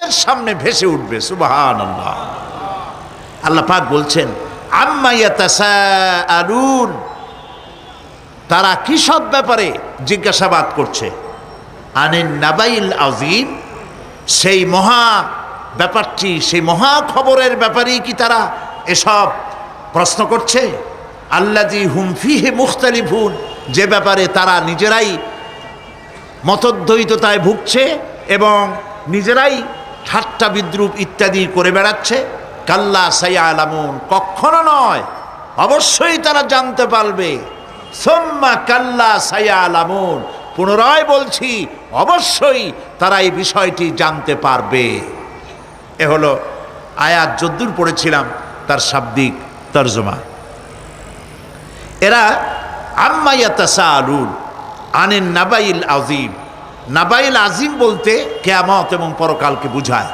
সামনে ভেসে উঠবে। সুবহানাল্লাহ। আল্লাহ পাক বলছেন আম্মা ইয়াতাসাআলুন, তারা কি সব ব্যাপারে জিজ্ঞাসাবাদ করছে? আনিন নাবাইল আযীম, সেই মহা ব্যাপারটি, সেই মহা খবরের ব্যাপারেই কি তারা এসব প্রশ্ন করছে? আল্লাযী হুম ফীহি মুখতালিফুন, যে ব্যাপারে তারা নিজেরাই মতদ্বৈততায় ভুগছে এবং নিজেরাই ঠাট্টা বিদ্রুপ ইত্যাদি করে বেড়াচ্ছে। কাল্লা সায়ালামুন, কখনো নয়, অবশ্যই তারা জানতে পারবে। সুম্মা কাল্লা সায়ালামুন, পুনরায় বলছি অবশ্যই তারা এই বিষয়টি জানতে পারবে। এ হলো আয়াত যদ্দূর পড়েছিলাম তার শাব্দিক তর্জমা। এরা আম্মা ইয়াতাসাআলুন আনিন নাবাইল আযীম, নাবাইল আযীম বলতে কিয়ামত এবং পরকালকে বোঝায়।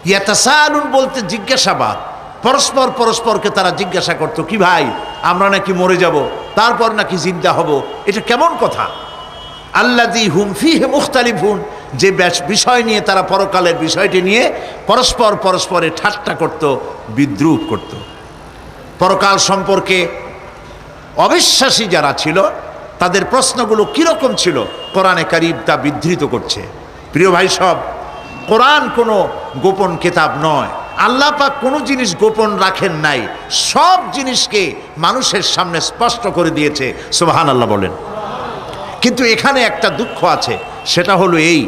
ইয়াতাসাআলুন বলতে জিজ্ঞাসাবাদ, পরস্পর পরস্পরকে তারা জিজ্ঞাসা করতো, কি ভাই আমরা নাকি মরে যাব, তারপর নাকি জিন্দা হব, এটা কেমন কথা? আল্লাযী হুম ফীহি মুখতালিফুন, যে বিষয় নিয়ে তারা পরকালের বিষয়টি নিয়ে পরস্পর পরস্পরে ঠাট্টা করত, বিদ্রুপ করত। পরকাল সম্পর্কে অবিশ্বাসী যারা ছিল তাদের প্রশ্নগুলো কিরকম ছিল কোরআনে কারীম তা বিধৃত করছে। প্রিয় ভাই সব, কোরআন কোনো গোপন কিতাব নয়। আল্লাহ পাক কোনো জিনিস গোপন রাখেন নাই, সব জিনিসকে মানুষের সামনে স্পষ্ট করে দিয়েছে। সুবহানাল্লাহ বলেন। কিন্তু এখানে একটা দুঃখ আছে, সেটা হলো এই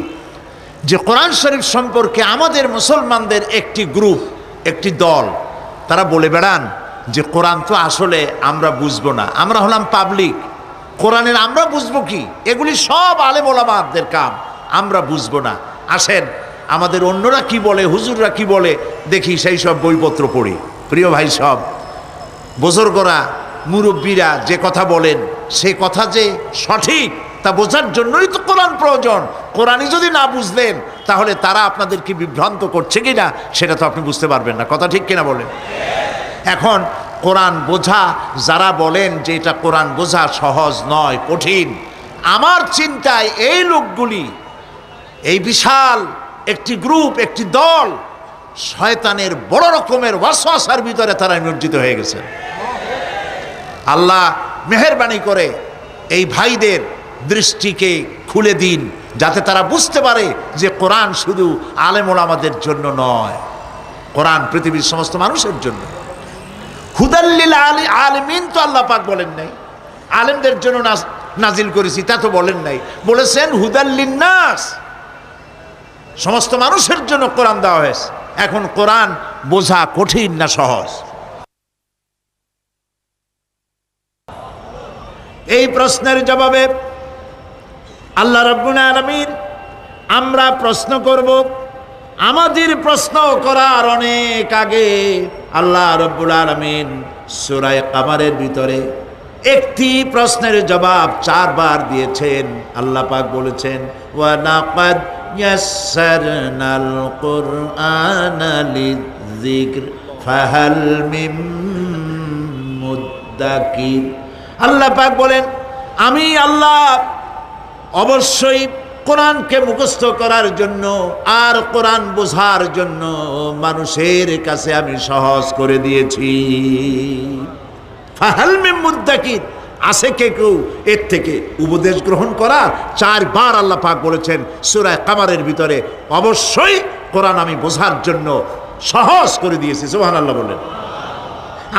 যে কোরআন শরীফ সম্পর্কে আমাদের মুসলমানদের একটি গ্রুপ, একটি দল, তারা বলে বেড়ান যে কোরআন তো আসলে আমরা বুঝবো না, আমরা হলাম পাবলিক, কোরআনের আমরা বুঝবো কি, এগুলি সব আলেম ওলামাদের কাম, আমরা বুঝবো না। আসেন আমাদের অন্যরা কি বলে, হুজুররা কি বলে দেখি, সেই সব বইপত্র পড়ি। প্রিয় ভাই সব, বুজুর্গরা মুরব্বীরা যে কথা বলেন সে কথা যে সঠিক তা বোঝার জন্যই তো কোরআন প্রয়োজন। কোরআনই যদি না বুঝলেন তাহলে তারা আপনাদেরকে বিভ্রান্ত করছে কিনা সেটা তো আপনি বুঝতে পারবেন না। কথা ঠিক কিনা বলেন? এখন কোরআন বোঝা যারা বলেন যে এটা কোরআন বোঝা সহজ নয়, কঠিন, আমার চিন্তায় এই লোকগুলি, এই বিশাল একটি গ্রুপ, একটি দল, শয়তানের বড় রকমের ওয়াসওয়াসার ভিতরে তারা নিমজ্জিত হয়ে গেছে। আল্লাহ মেহেরবানি করে এই ভাইদের দৃষ্টিকে খুলে দিন, যাতে তারা বুঝতে পারে যে কোরআন শুধু আলেম ওলামাদের জন্য নয়, কোরআন পৃথিবীর সমস্ত মানুষের জন্য। হুদাল্লিল আলিমিন তো আল্লাহ পাক বলেন নাই আলেমদের জন্য নাজিল করেছি, তা তো বলেন নাই, বলেছেন হুদাল্লিন নাস, সমস্ত মানুষের জন্য কোরআন দেওয়া হয়েছে। এখন কোরআন বোঝা কঠিন না সহজ? এই প্রশ্নের জবাবে আল্লাহ রাব্বুল আলামিন, আমরা প্রশ্ন করব, আমাদের প্রশ্ন করার অনেক আগে আল্লাহ রাব্বুল আলামিন সূরা কামারের ভিতরে একটি প্রশ্নের জবাব 4 বার দিয়েছেন। আল্লাহ পাক বলেছেন ওয়া লাকাদ ইয়াসসারনাল কুরআনা লিযিকর ফাহাল মিন মুদ্দাকির। আল্লাহ পাক বলেন, আমি আল্লাহ অবশ্যই কোরআনকে মুখস্থ করার জন্য আর কোরআন বোঝার জন্য মানুষের কাছে আমি সহজ করে দিয়েছি। ফাহাল মিন মুদ্দাকির, আছে কে কেউ এর থেকে উপদেশ গ্রহণ করা? 4 বার আল্লাহ পাক বলেছেন সূরা কামারের ভিতরে, অবশ্যই কোরআন আমি বোঝার জন্য সহজ করে দিয়েছি। সুবহানাল্লাহ বলেন।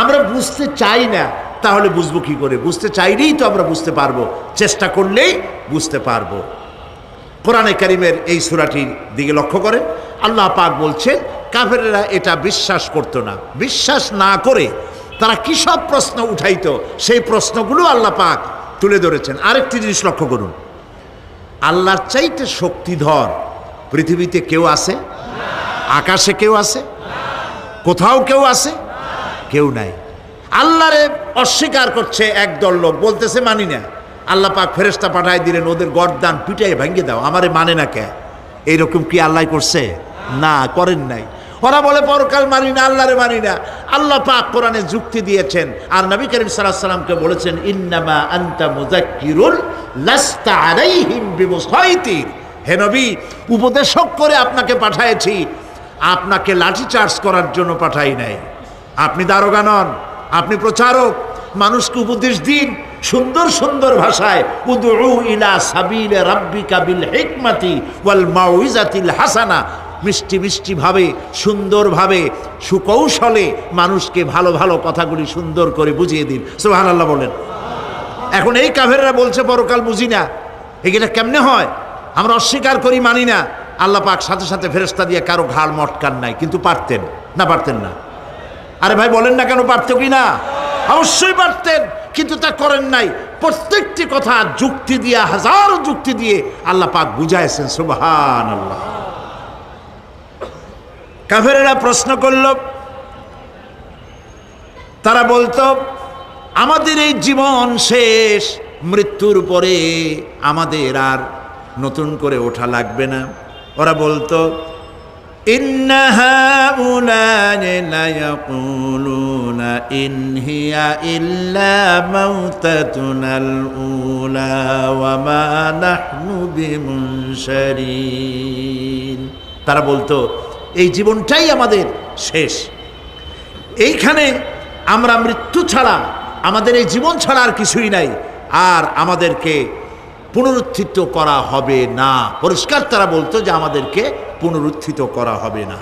আমরা বুঝতে চাই না, তাহলে বুঝবো কি করে? বুঝতে চাইলেই তো আমরা বুঝতে পারবো, চেষ্টা করলেই বুঝতে পারবো। কোরআনে কারীমের এই সূরাটির দিকে লক্ষ্য করেন, আল্লাহ পাক বলছেন কাফেরেরা এটা বিশ্বাস করতো না, বিশ্বাস না করে তারা কি সব প্রশ্ন উঠাইতো, সেই প্রশ্নগুলো আল্লাহ পাক তুলে ধরেছেন। আরেকটি জিনিস লক্ষ্য করুন, আল্লাহর চাইতে শক্তিধর পৃথিবীতে কেউ আছে? আকাশে কেউ আছে? কোথাও কেউ আছে? কেউ নাই। আল্লাহরে অস্বীকার করছে একদল লোক, বলতেছে মানি না। আল্লাহ পাক ফেরেশতা পাঠায় দিলেন, ওদের গর্দান পিটাই ভাঙ্গে দাও, আমারে মানে না কে? এইরকম কি আল্লাহ করছে? না, করেন নাই। ওরা বলে পরকাল মানি না, আল্লাহরে মানি না। আল্লাহ পাক কোরআনে যুক্তি দিয়েছেন আর নবী করিম সাল্লাল্লাহু আলাইহি ওয়াসাল্লামকে বলেছেন ইন্নামা আনতা মুযাক্কিরুন লাস্তা আলাইহিম বিমুসাইতির। হে নবী, উপদেশক করে আপনাকে পাঠাইছি, আপনাকে লাঠি চার্জ করার জন্য পাঠাই নাই। আপনি দারোগা নন, আপনি প্রচারক। মানুষকে উপদেশ দিন সুন্দর সুন্দর ভাষায়। উদউ ইলা সাবিলে রাব্বিকা বিল হিকমাতি ওয়াল মাউইজাতিল হাসানা, মিষ্টি মিষ্টি ভাবে, সুন্দরভাবে, সুকৌশলে মানুষকে ভালো ভালো কথাগুলি সুন্দর করে বুঝিয়ে দিন। সুবহানাল্লাহ বলেন। এখন এই কাফেররা বলছে পরকাল বুঝি না। এটা কেমনে হয়? আমরা অস্বীকার করি, মানি না। আল্লাহ পাক সাথে সাথে ফেরেশতা দিয়ে কারো ঘাড় মটকান নাই, কিন্তু পারতেন না? পারতেন না? আরে ভাই বলেন না কেন, পারত কি না? অবশ্যই পারতেন, কিন্তু তা করেন নাই। প্রত্যেকটি কথা যুক্তি দিয়ে, হাজারো যুক্তি দিয়ে আল্লাহ পাক বুঝাইছেন। সুবহানাল্লাহ। কাফেরেরা প্রশ্ন করল, তারা বলতো আমাদের এই জীবন শেষ, মৃত্যুর পরে আমাদের আর নতুন করে ওঠা লাগবে না। ওরা বলতো ইন্না হাউলানি লা ইয়াকুলুনা ইন হিয়া ইল্লা মাউতাতুনাল উলা ওয়া মা নাহনু বিমুনশারিন। তারা বলতো এই জীবনটাই আমাদের শেষ, এইখানে আমরা মৃত্যু ছাড়া, আমাদের এই জীবন ছাড়া আর কিছুই নাই, আর আমাদেরকে পুনরুত্থিত করা হবে না। পরিষ্কার তারা বলতো যে আমাদেরকে পুনরুত্থিত করা হবে না।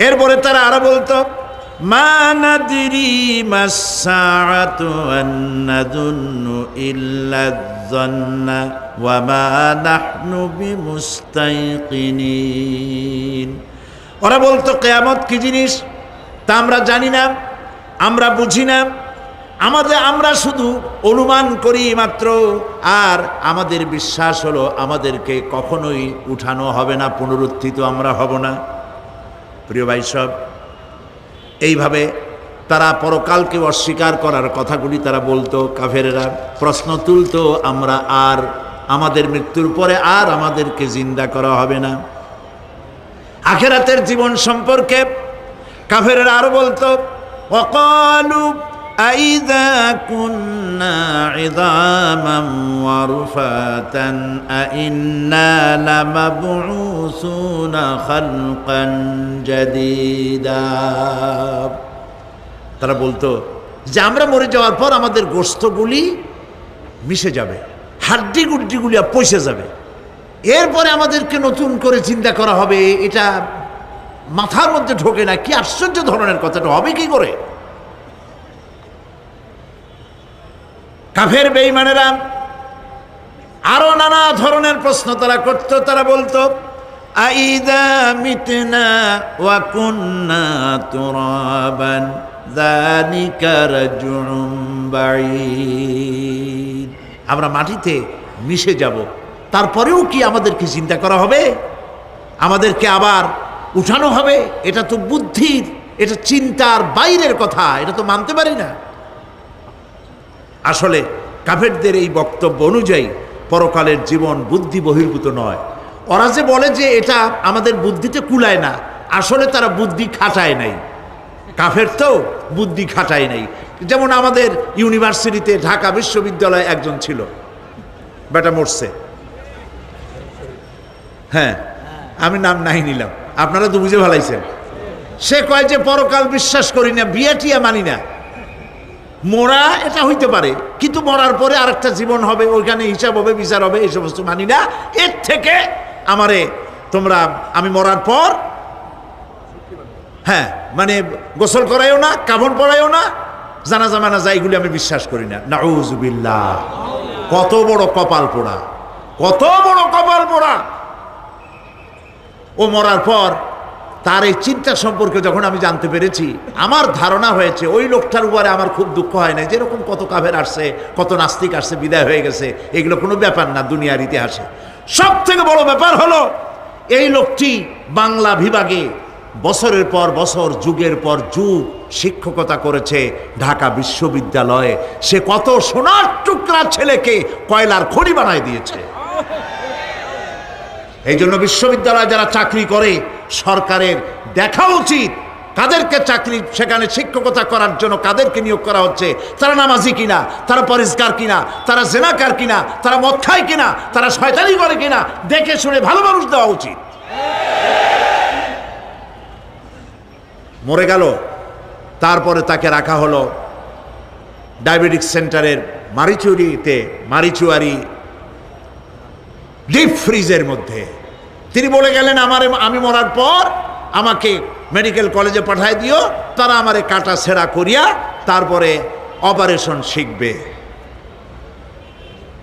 এরপরে তারা আরো বলতো মা নাদরি মাসসাআতু ওয়ান নাযুন্নু ইল্লা যান্না ওয়া মা নাহনু বিমুস্তাইকিনিন। ওরা বলতো কিয়ামত কি জিনিস তা আমরা জানি না, আমরা বুঝি না, আমরা শুধু অনুমান করি মাত্র, আর আমাদের বিশ্বাস হলো আমাদেরকে কখনোই উঠানো হবে না, পুনরুত্থিত আমরা হব না। প্রিয় ভাই সব, এইভাবে তারা পরকালকে অস্বীকার করার কথাগুলি তারা বলতো। কাফেরেরা প্রশ্ন তুলতো আমরা আর আমাদের মৃত্যুর পরে আর আমাদেরকে জিন্দা করা হবে না। আখিরাতের জীবন সম্পর্কে কাফেরেরা আরো বলতো ওয়াকালু আইযা কুন্না ইযামান ওয়া রুফাতান আইন্না লামাবউসুনা খালকান জাদীদা। তারা বলতো যে আমরা মরে যাওয়ার পর আমাদের গোশতগুলি মিশে যাবে, হাড্ডি গুড্ডিগুলি পচে যাবে, এরপরে আমাদেরকে নতুন করে চিন্তা করা হবে। এটা মাথার মধ্যে ঢোকে না। কি আশ্চর্য ধরনের কথাটা, হবে কি করে? কাফের বেঈমানেরা আরো নানা ধরনের প্রশ্ন তারা করত। তারা বলতো আইদা মিতনা ওয়া কুন্না তুরাবান যালিকা রাজউম বাঈদ। আমরা মাটিতে মিশে যাব, তারপরেও কি আমাদেরকে চিন্তা করা হবে, আমাদেরকে আবার উঠানো হবে? এটা তো বুদ্ধির, এটা চিন্তার বাইরের কথা, এটা তো মানতে পারি না। আসলে কাফেরদের এই বক্তব্য অনুযায়ী পরকালের জীবন বুদ্ধি বহির্ভূত নয়। ওরা যে বলে যে এটা আমাদের বুদ্ধিতে কুলায় না, আসলে তারা বুদ্ধি খাটায় নাই। কাফের তো বুদ্ধি খাটায় নাই। যেমন আমাদের ইউনিভার্সিটিতে ঢাকা বিশ্ববিদ্যালয়ে একজন ছিল, বেটা মরছে। হ্যাঁ, আমি নাম নাই নিলাম, আপনারা তো বুঝে ভালাইছেন। সে কয় যে পরকাল বিশ্বাস করি না, বিয়া টিয়া মানি না। মরা এটা হইতে পারে, কিন্তু মরার পরে আরেকটা জীবন হবে, ওইখানে হিসাব হবে, বিচার হবে, এই সমস্ত মানি না। এর থেকে আমি মরার পর হ্যাঁ মানে গোসল করাইও না, কাফন পরাইও না, জানাজা মানাজা এইগুলি আমি বিশ্বাস করি না। নাউযুবিল্লাহ। কত বড় কপাল পোড়া, কত বড় কপাল পোড়া! ও মরার পর তার এই চিন্তা সম্পর্কে যখন আমি জানতে পেরেছি, আমার ধারণা হয়েছে ওই লোকটার উপরে আমার খুব দুঃখ হয় না। যেরকম কত কাফের আসছে, কত নাস্তিক আসছে, বিদায় হয়ে গেছে, এগুলো কোনো ব্যাপার না দুনিয়ার ইতিহাসে। সব থেকে বড় ব্যাপার হলো এই লোকটি বাংলা বিভাগে বছরের পর বছর, যুগের পর যুগ শিক্ষকতা করেছে ঢাকা বিশ্ববিদ্যালয়ে। সে কত সোনার টুকরা ছেলেকে কয়লার খনি বানায় দিয়েছে। এই জন্য বিশ্ববিদ্যালয়ে যারা চাকরি করে সরকারের দেখা উচিত কাদেরকে চাকরি সেখানে শিক্ষকতা করার জন্য কাদেরকে নিয়োগ করা হচ্ছে, তারা নামাজি কিনা, তারা পরিষ্কার কিনা, তারা জেনাকার কিনা, তারা মদ খায় কিনা, তারা শয়তানি করে কিনা, দেখে শুনে ভালো মানুষ দেওয়া উচিত। মরে গেল, তারপরে তাকে রাখা হলো ডায়াবেটিক সেন্টারের মারিচুয়ারি ডিপ ফ্রিজের মধ্যে। তিনি বলে গেলেন, আমি মরার পর আমাকে মেডিকেল কলেজে পাঠায় দিও, তারা আমারে কাটা ছেঁড়া করিয়া তারপরে অপারেশন শিখবে।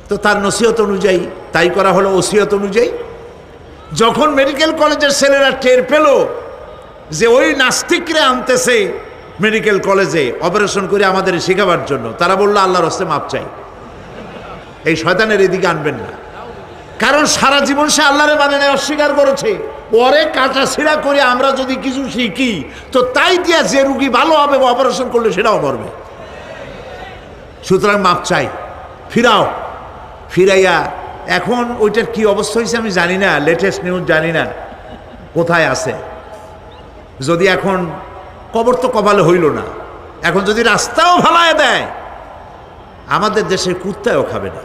তো তার নসিহত অনুযায়ী তাই করা হলো, ওসিয়ত অনুযায়ী। যখন মেডিকেল কলেজের ছেলেরা টের পেল যে ওই নাস্তিকরে আনতেছে মেডিকেল কলেজে অপারেশন করে আমাদের শেখাবার জন্য, তারা বললো আল্লাহর হস্তে মাপ চাই, এই শয়তানের এদিকে আনবেন না। কারণ সারা জীবন সে আল্লাহরে মানে নাই, অস্বীকার করেছে। পরে কাটা ছিঁড়া করে আমরা যদি কিছু শিখি তো তাই দিয়া যে রুগী ভালো হবে অপারেশন করলে সেটাও মরবে। সুতরাং মাপ চাই, ফিরাইয়া এখন ওইটার কি অবস্থা হয়েছে আমি জানি না, লেটেস্ট নিউজ জানি না কোথায় আছে। যদি এখন কবর তো কপালে হইল না, এখন যদি রাস্তাও ভালায় দেয় আমাদের দেশের কুত্তাও খাবে না।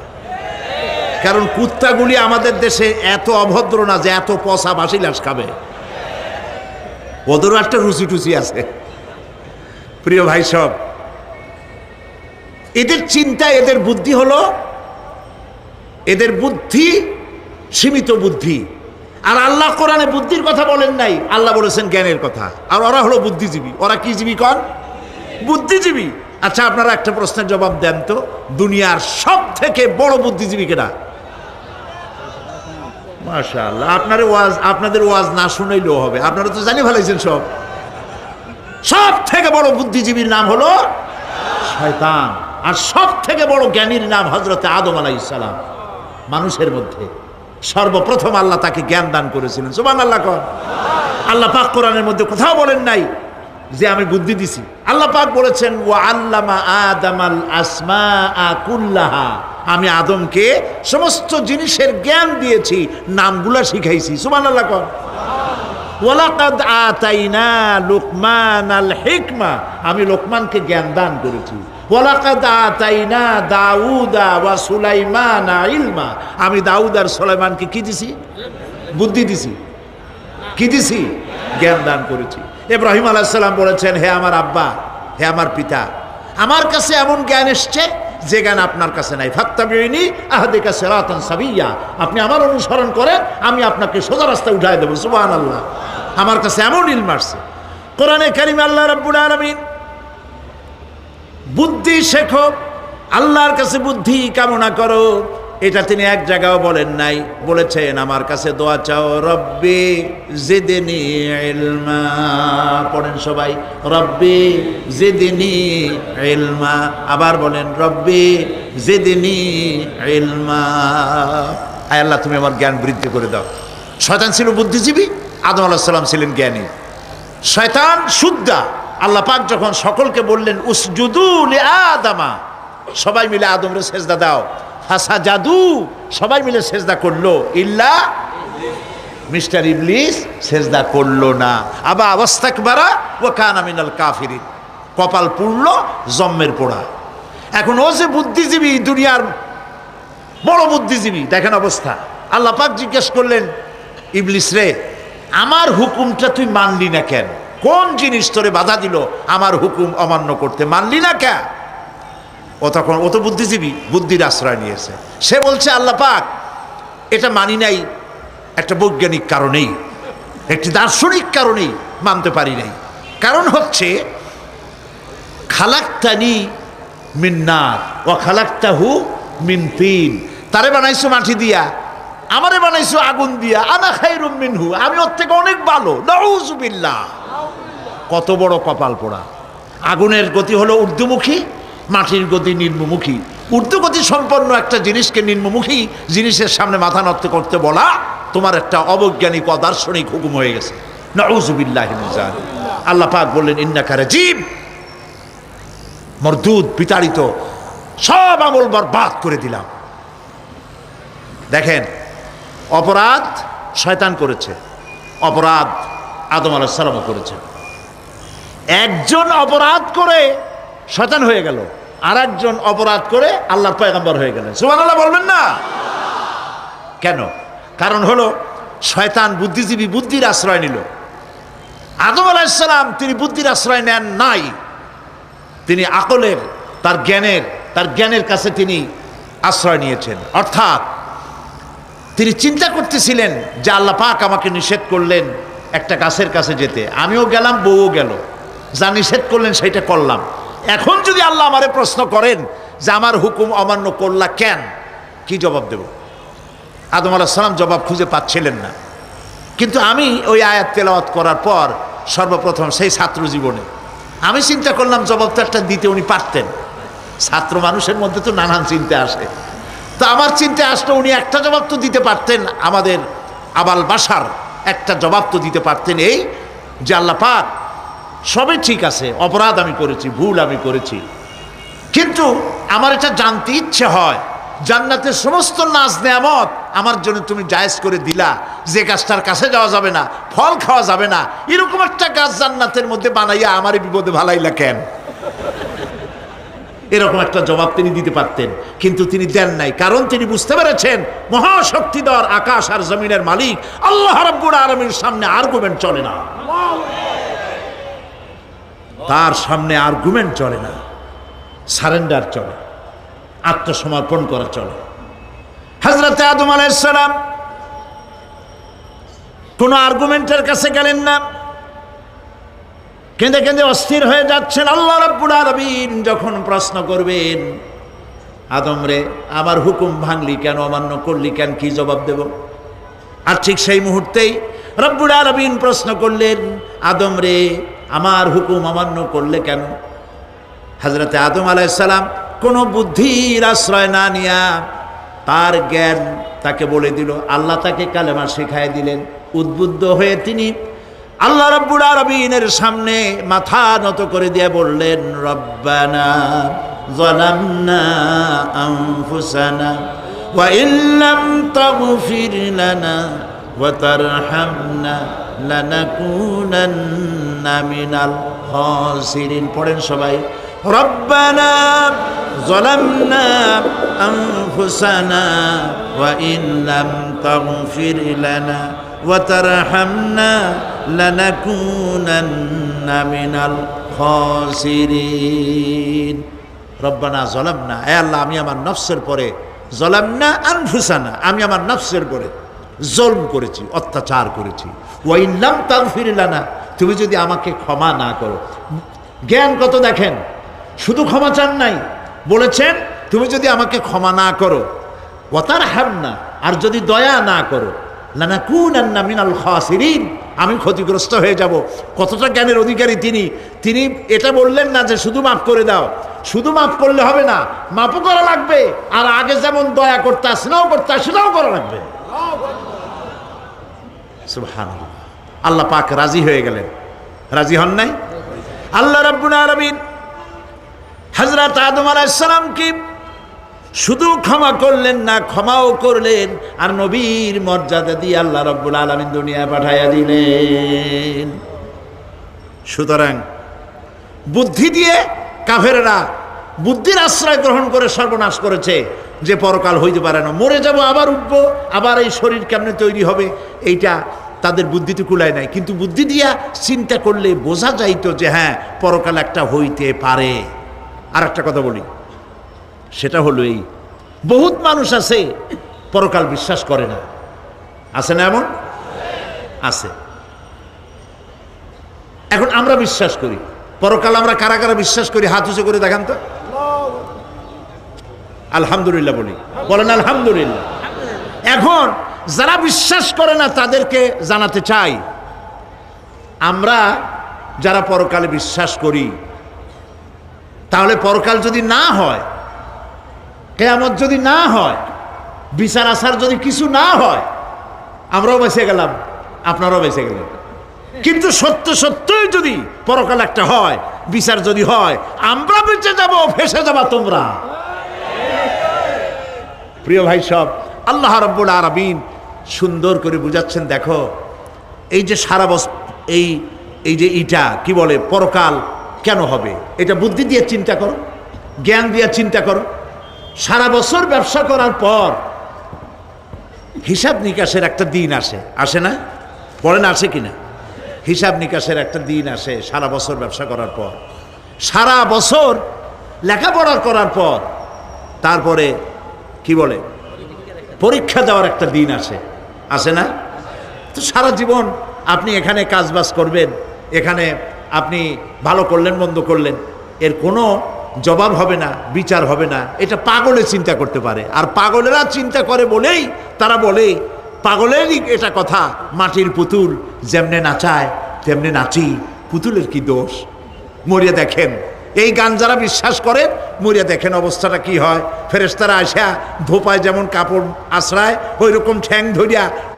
কারণ কুত্তাগুলি আমাদের দেশে এত অভদ্র না যে এত পচা বাসি লাশ খাবে, ওদেরও একটা রুচি টুচি আছে। প্রিয় ভাই সব, এদের চিন্তা, এদের বুদ্ধি হলো, এদের বুদ্ধি সীমিত বুদ্ধি। আর আল্লাহ কোরআনে বুদ্ধির কথা বলেন নাই, আল্লাহ বলেছেন জ্ঞানের কথা। আর ওরা হলো বুদ্ধিজীবী। ওরা কি জীবী কন? বুদ্ধিজীবী। আচ্ছা, আপনারা একটা প্রশ্নের জবাব দেন তো, দুনিয়ার সব থেকে বড় বুদ্ধিজীবী কেডা? মাশাআল্লাহ, আপনাদের ওয়াজ না শুনাইলেও হবে, আপনারা তো জানি ফেলাইছেন সব। সব থেকে বড় বুদ্ধিজীবীর নাম হলো শয়তান। আর সব থেকে বড় জ্ঞানীর নাম হযরত আদম আলাইহিস সালাম। মানুষের মধ্যে সর্বপ্রথম আল্লাহ তাকে জ্ঞান দান করেছিলেন। সুবহানাল্লাহ কন। আল্লাহ পাক কোরআনের মধ্যে কোথাও বলেন নাই যে আমি বুদ্ধি দিছি। আল্লাহ পাক বলেছেন ওয়া আল্লামা আদামাল আসমাআ কুল্লাহা, আমি আদমকে সমস্ত জিনিসের জ্ঞান দিয়েছি, নামগুলা শিখাইছি। সুবহানাল্লাহ কন। ওয়ালাকাদ আতাইনা লুকমানাল হিকমা, আমি লোকমানকে জ্ঞান দান করেছি। ওয়ালাকাদ আতাইনা দাউদা ওয়া সুলাইমানা ইলমা, আমি দাউদ আর সুলাইমানকে কি দিছি? বুদ্ধি দিছি। কি দিছি? জ্ঞান দান করেছি। ইব্রাহিম আলাইহিস সালাম বলেছেন, হে আমার আব্বা, হে আমার পিতা, আমার কাছে এমন জ্ঞান এসছে যে জ্ঞান আপনার কাছে নাই। ফাত্তাবিউনি আহদিকা সিরাতান সাবিয়্যা, আপনি আমার অনুসরণ করেন, আমি আপনাকে সোজা রাস্তায় উঠায় দেব। সুবহানাল্লাহ, আমার কাছে এমন ইলম আসছে। কোরআনে কারিমে আল্লাহ রাব্বুল আলামিন বুদ্ধি শেখো, আল্লাহর কাছে বুদ্ধি কামনা করো, এটা তিনি এক জায়গাও বলেন নাই। বলেছেন আমার কাছে দোয়া চাও, রব্বি জিদনি ইলমা। পড়েন সবাই, রব্বি জিদনি ইলমা। আবার বলেন, রব্বি জিদনি ইলমা। আয় আল্লাহ, তুমি আমার জ্ঞান বৃদ্ধি করে দাও। শয়তান ছিল বুদ্ধিজীবী, আদম আলাইহিস সালাম ছিলেন জ্ঞানী। শয়তান শুদ্ধা। আল্লাহ পাক যখন সকলকে বললেন উসজুদু লিআদামা, সবাই মিলে আদমরে সেজদা দাও, ফাসাজাদু, সবাই মিলে সেজদা করলো, ইল্লা মিস্টার ইবলিস সেজদা করলো না। আবা ওয়াস্তাকবারা ওয়া কানা মিনাল কাফিরিন, কপাল পুড়ল, জম্মের পোড়া। এখন ও যে বুদ্ধিজীবী, দুনিয়ার বড় বুদ্ধিজীবী, দেখেন অবস্থা। আল্লাহ পাক জিজ্ঞেস করলেন, ইবলিস রে, আমার হুকুমটা তুই মানলি না কেন? কোন জিনিস তোরে বাধা দিল আমার হুকুম অমান্য করতে? মানলি না কেন? ও তখন, ও তো বুদ্ধিজীবী, বুদ্ধির আশ্রয় নিয়েছে। সে বলছে, আল্লাহ পাক, এটা মানি নাই একটা বৈজ্ঞানিক কারণেই, একটি দার্শনিক কারণেই মানতে পারি নাই। কারণ হচ্ছে খালাকতানি মিন নার ওয়া খালাকতাহু মিন তিন, তারে বানাইছো মাটি দিয়া, আমারে বানাইছো আগুন দিয়া, আনা খায়রুম মিনহু, আমি ওর থেকে অনেক ভালো। নাউযুবিল্লাহ, কত বড় কপাল পোড়া। আগুনের গতি হলো ঊর্ধ্বমুখী, মাটির গতি নিম্নমুখী। ঊর্ধ্বগতি সম্পন্ন একটা জিনিসকে নিম্নমুখী জিনিসের সামনে মাথা নত করতে বলা তোমার একটা অবৈজ্ঞানিক অদার্শনিক হুকুম হয়ে গেছে। নাউযুবিল্লাহি মিন যালিক। আল্লাহ পাক বললেন, ইন্নাকা রাজিম, মরদুদ, বিতাড়িত, সব আমল বরবাদ করে দিলাম। দেখেন, অপরাধ শয়তান করেছে, অপরাধ আদম আলাইহিস সালামও করেছে। একজন অপরাধ করে শয়তান হয়ে গেল, আর একজন অপরাধ করে আল্লাহর পয়গম্বর হয়ে গেলেন। সুবহানাল্লাহ বলবেন না? কেন? কারণ হলো শয়তান বুদ্ধিজীবী, বুদ্ধির আশ্রয় নিল। আদম আলাইহিস সালাম তিনি বুদ্ধির আশ্রয় নেন নাই, তিনি আকলের, তার জ্ঞানের কাছে তিনি আশ্রয় নিয়েছেন। অর্থাৎ তিনি চিন্তা করতেছিলেন যে আল্লাহ পাক আমাকে নিষেধ করলেন একটা গাছের কাছে যেতে, আমিও গেলাম, বউও গেল, যা নিষেধ করলেন সেটা করলাম। এখন যদি আল্লাহ আমারে প্রশ্ন করেন যে আমার হুকুম অমান্য করলা কেন, কি জবাব দেব? আদম আলাইহিস সালাম জবাব খুঁজে পাচ্ছিলেন না। কিন্তু আমি ওই আয়াত তেলাওয়াত করার পর সর্বপ্রথম সেই ছাত্র জীবনে আমি চিন্তা করলাম জবাব তো একটা দিতে উনি পারতেন। ছাত্র মানুষের মধ্যে তো নানান চিন্তা আসে, তো আমার চিন্তা আসলো উনি একটা জবাব তো দিতে পারতেন, আমাদের আবাল বাসার একটা জবাব তো দিতে পারতেন, এই যে আল্লাহ পাক সবই ঠিক আছে, অপরাধ আমি করেছি, ভুল আমি করেছি, কিন্তু আমার এটা জানতে ইচ্ছে হয় জান্নাতের সমস্ত নাজ নেয়ামত আমার জন্য তুমি জায়েজ করে দিলা, যে গাছটার কাছে যাওয়া যাবে না, ফল খাওয়া যাবে না, এরকম একটা গাছ জান্নাতের মধ্যে বানাইয়া আমারই বিপদে ভালাইলা কেন? এরকম একটা জবাব তিনি দিতে পারতেন, কিন্তু তিনি দেন নাই। কারণ তিনি বুঝতে পেরেছেন মহাশক্তিধর আকাশ আর জমিনের মালিক আল্লাহ রাব্বুল আলামিনের সামনে আর্গুমেন্ট চলে না, তার সামনে আর্গুমেন্ট চলে না, সারেন্ডার চলে, আত্মসমর্পণ করা চলে। হযরত আদম আলাইহিস সালাম কোনো আর্গুমেন্টের কাছে গেলেন না, কেঁদে কেঁদে অস্থির হয়ে যাচ্ছেন। আল্লাহ রাব্বুল আলামিন যখন প্রশ্ন করবেন, আদম রে আমার হুকুম ভাঙলি কেন, অমান্য করলি কেন, কি জবাব দেব? আর ঠিক সেই মুহূর্তেই রব্বুল আলামিন প্রশ্ন করলেন, আদম রে আমার হুকুম অমান্য করলে কেন? হযরত আদম আলাইহিস সালাম কোনো বুদ্ধির আশ্রয় না নিয়া তার জ্ঞান তাকে বলে দিল, আল্লাহ তাকে কালেমা শিখাই দিলেন। উদ্বুদ্ধ হয়ে তিনি আল্লাহ রাব্বুল আলামিনের সামনে মাথা নত করে দিয়ে বললেন, রব্বানা যালামনা আনফুসানা ওয়া ইল্লাম তাগফির লানা ওয়া তারহামনা লানাকুনান্না মিনাল খাসিরিন। পড়েন সবাই, রব্বানা যালামনা আনফুসানা ওয়া ইল্লাম তাগফির লানা ওয়া তারহামনা লানাকুনান্না মিনাল খাসিরিন। রব্বানা যালামনা, হে আল্লাহ আমি আমার নফসের পরে, যালামনা আনফুসানা আমি আমার নফসের পরে জুলম করেছি, অত্যাচার করেছি। ওয়া ইন লাম তাগফির লানা, তুমি যদি আমাকে ক্ষমা না করো। জ্ঞান কত দেখেন, শুধু ক্ষমা চান নাই, বলেছেন তুমি যদি আমাকে ক্ষমা না করো, ওয়া তারহামনা আর যদি দয়া না করো, লানাকুনান্না মিনাল খাসিরিন আমি ক্ষতিগ্রস্ত হয়ে যাব। কতটা জ্ঞানের অধিকারী তিনি! তিনি এটা বললেন না যে শুধু মাফ করে দাও, শুধু মাফ করলে হবে না, মাফও করা লাগবে, আর আগে যেমন দয়া করতে স্নেহ করতে সেটাও করা লাগবে। সুবহানাল্লাহ। আল্লাহ পাক রাজি হয়ে গেলেন, রাজি হন নাই? আল্লাহ রাব্বুল আলামিন হযরত আদম আলাইহিস সালামকে শুধু ক্ষমা করলেন না, ক্ষমাও করলেন, আর নবীর মর্যাদা দিয়ে আল্লাহ রাব্বুল আলামিন দুনিয়ায় পাঠাইয়া দিলেন। সুতরাং বুদ্ধি দিয়ে কাফেররা বুদ্ধির আশ্রয় গ্রহণ করে সর্বনাশ করেছে, যে পরকাল হইতে পারে না, মরে যাব আবার উঠবো, আবার এই শরীর কেমনে তৈরি হবে, এইটা তাদের বুদ্ধিতে কুলায় নাই। কিন্তু বুদ্ধি দিয়া চিন্তা করলে বোঝা যাইতো যে হ্যাঁ পরকাল একটা হইতে পারে। আর একটা কথা বলি, সেটা হলো এই, বহুত মানুষ আছে পরকাল বিশ্বাস করে না, আছে না? এমন আছে। এখন আমরা বিশ্বাস করি পরকাল, আমরা কারা কারা বিশ্বাস করি হাত উঁচু করে দেখান তো। আলহামদুলিল্লাহ বলি, বলেন আলহামদুলিল্লাহ। এখন যারা বিশ্বাস করে না তাদেরকে জানাতে চাই, আমরা যারা পরকালে বিশ্বাস করি, তাহলে পরকাল যদি না হয়, কিয়ামত যদি না হয়, বিচার আচার যদি কিছু না হয়, আমরাও বেঁচে গেলাম, আপনারাও বেঁচে গেলেন। কিন্তু সত্য সত্যই যদি পরকাল একটা হয়, বিচার যদি হয়, আমরা বেঁচে যাব, ফেসে যাবা তোমরা। প্রিয় ভাই সব, আল্লাহ রাব্বুল আলামিন সুন্দর করে বুঝাচ্ছেন। দেখো এই যে সারা বছর এই এই যে ইটা কি বলে পরকাল কেন হবে, এটা বুদ্ধি দিয়ে চিন্তা করো, জ্ঞান দিয়ে চিন্তা করো। সারা বছর ব্যবসা করার পর হিসাব নিকাশের একটা দিন আসে, আসে না? বলেন আসে কিনা? হিসাব নিকাশের একটা দিন আসে সারা বছর ব্যবসা করার পর, সারা বছর লেখাপড়া করার পর, তারপরে কি বলে পরীক্ষা দেওয়ার একটা দিন আসে, আসে না? তো সারা জীবন আপনি এখানে কাজবাজ করবেন, এখানে আপনি ভালো করলেন মন্দ করলেন, এর কোনো জবাব হবে না, বিচার হবে না। এটা পাগলে চিন্তা করতে পারে, আর পাগলেরা চিন্তা করে বলেই তারা বলে, পাগলেরই এটা কথা, মাটির পুতুল যেমনে নাচায় তেমনে নাচি, পুতুলের কি দোষ? মরিয়া দেখেন, এই গান যারা বিশ্বাস করেন মরিয়া দেখেন অবস্থাটা কি হয়। ফেরেশতারা আসা ধোপায় যেমন কাপড় আশ্রায় ওই রকম ঠ্যাং ধরিয়া